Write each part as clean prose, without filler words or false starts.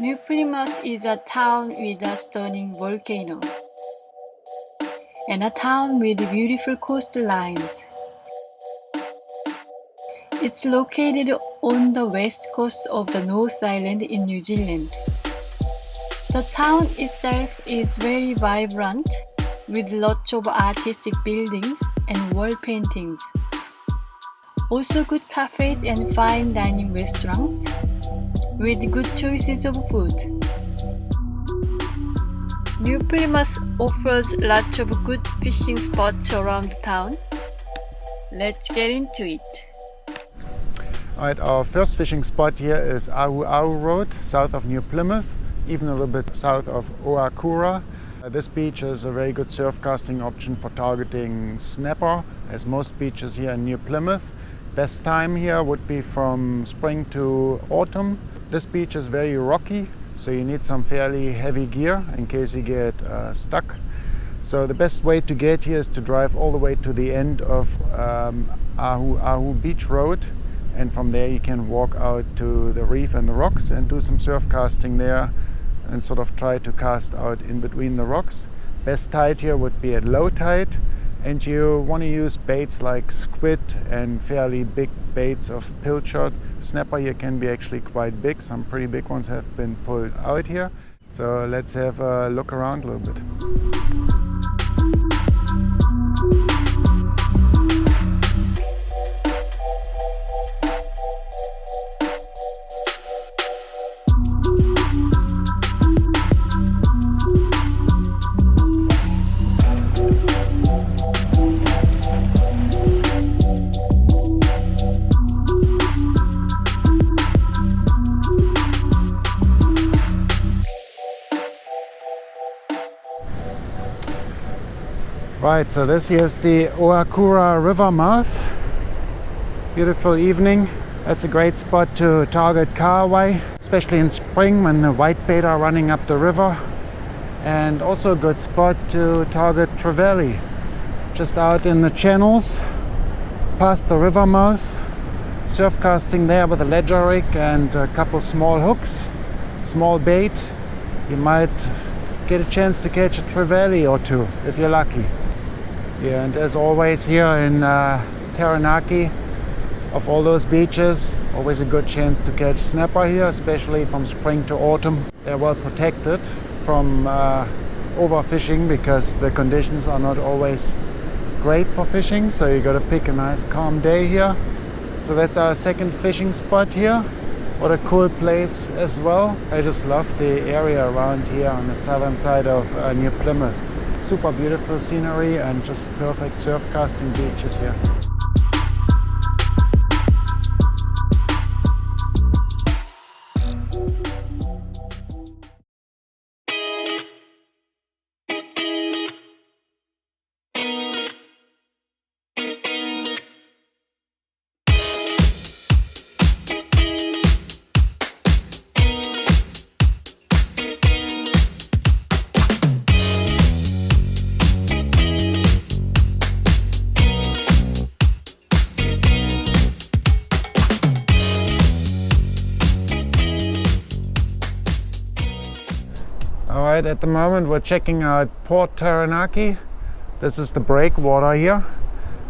New Plymouth is a town with a stunning volcano and a town with beautiful coastlines. It's located on the west coast of the North Island in New Zealand. The town itself is very vibrant, with lots of artistic buildings and wall paintings. Also good cafes and fine dining restaurants, with good choices of food. New Plymouth offers lots of good fishing spots around town. Let's get into it. Alright, our first fishing spot here is Ahu Road, south of New Plymouth, even a little bit south of Oakura. This beach is a very good surf casting option for targeting snapper, as most beaches here in New Plymouth. Best time here would be from spring to autumn. This beach is very rocky, so you need some fairly heavy gear in case you get stuck. So the best way to get here is to drive all the way to the end of Ahu Beach Road, and from there you can walk out to the reef and the rocks and do some surf casting there and sort of try to cast out in between the rocks. Best tide here would be at low tide, and you want to use baits like squid and fairly big baits of pilchard. Snapper here can be actually quite big. Some pretty big ones have been pulled out here. So let's have a look around a little bit. Right, so this here is the Oakura River mouth. Beautiful evening. That's a great spot to target kahawai, especially in spring when the whitebait are running up the river. And also a good spot to target trevally, just out in the channels, past the river mouth. Surf casting there with a ledger rig and a couple small hooks, small bait. You might get a chance to catch a trevally or two if you're lucky. Yeah, and as always here in Taranaki, of all those beaches, always a good chance to catch snapper here, especially from spring to autumn. They're well protected from overfishing because the conditions are not always great for fishing, so you got to pick a nice calm day here. So that's our second fishing spot here. What a cool place as well. I just love the area around here on the southern side of New Plymouth. Super beautiful scenery and just perfect surf casting beaches here. Alright, at the moment we're checking out Port Taranaki. This is the breakwater here,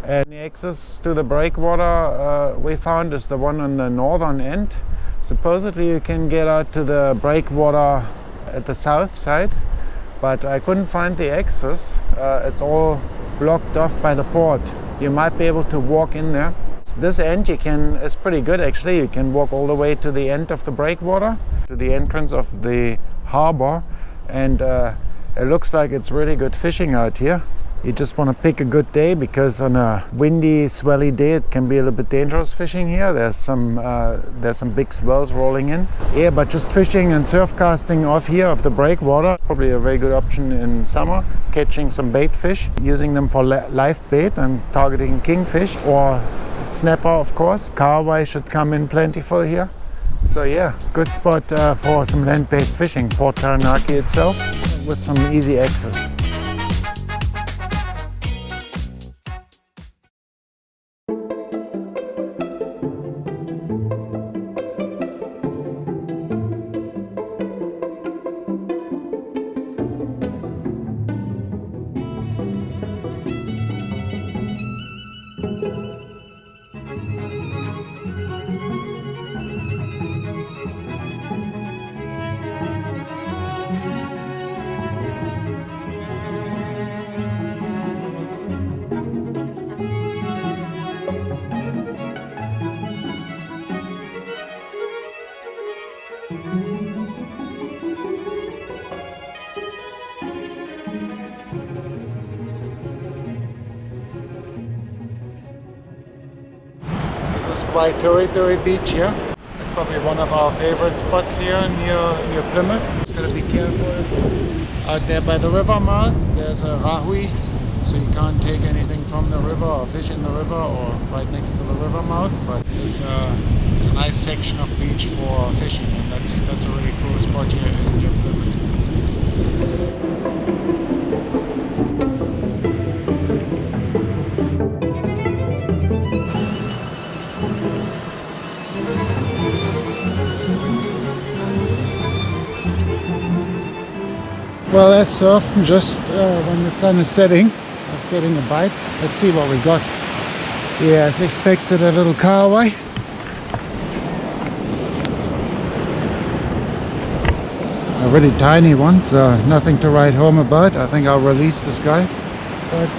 and the access to the breakwater we found is the one on the northern end. Supposedly you can get out to the breakwater at the south side, but I couldn't find the access. It's all blocked off by the port. You might be able to walk in there. So this end is pretty good actually. You can walk all the way to the end of the breakwater, to the entrance of the harbor. And it looks like it's really good fishing out here. You just want to pick a good day, because on a windy, swelly day it can be a little bit dangerous fishing here. There's some big swells rolling in. Yeah, but just fishing and surf casting off here of the breakwater, probably a very good option in summer. Catching some bait fish, using them for live bait and targeting kingfish or snapper, of course. Kahawai should come in plentiful here. So yeah, good spot for some land-based fishing, Port Taranaki itself, with some easy access. Waitoetoe Beach here. It's probably one of our favorite spots here near Plymouth. Just gotta be careful. Out there by the river mouth, there's a rahui, so you can't take anything from the river or fish in the river or right next to the river mouth. But it's a nice section of beach for fishing, and that's a really cool spot here near Plymouth. Well, as so often, just when the sun is setting, I was getting a bite. Let's see what we got. Yeah, as expected, a little kahawai. A really tiny one, so nothing to write home about. I think I'll release this guy. But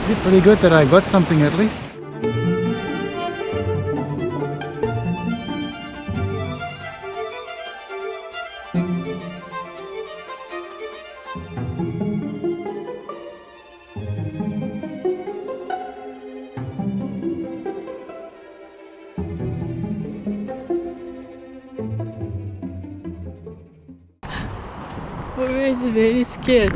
it's pretty good that I got something at least. Always very scared.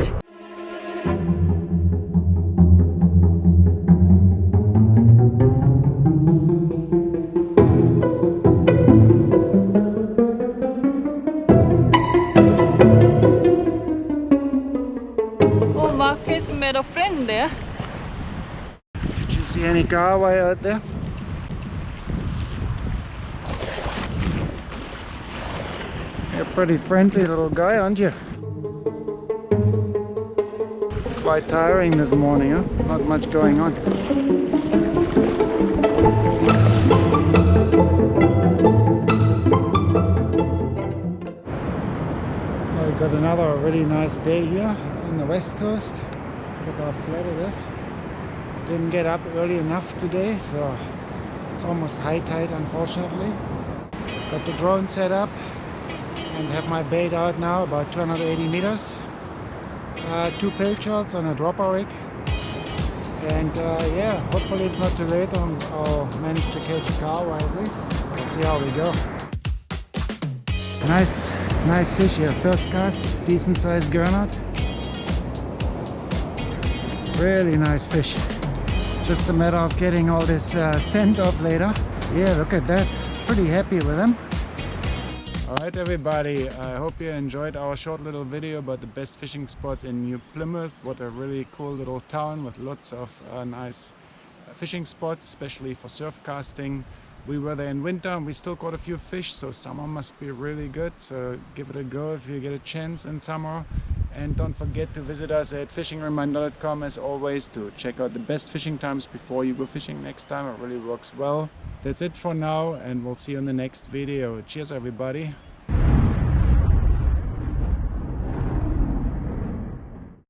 Oh, Mark has met a friend there. Did you see any kahawai out there? You're a pretty friendly little guy, aren't you? Quite tiring this morning, huh? Not much going on. Well, we've got another really nice day here on the west coast. Look how flat it is. Didn't get up early enough today, so it's almost high tide, unfortunately. Got the drone set up and have my bait out now, about 280 meters. 2 pilchards on a dropper rig, and yeah, hopefully it's not too late and I'll manage to catch a kahawai at least. Let's see how we go. Nice fish here, first cast, decent sized gurnard. Really nice fish. Just a matter of getting all this scent off later. Yeah, look at that, pretty happy with them. Alright everybody, I hope you enjoyed our short little video about the best fishing spots in New Plymouth. What a really cool little town with lots of nice fishing spots, especially for surf casting. We were there in winter and we still caught a few fish, so summer must be really good. So give it a go if you get a chance in summer. And don't forget to visit us at fishingreminder.com as always to check out the best fishing times before you go fishing next time. It really works well. That's it for now, and we'll see you in the next video. Cheers everybody.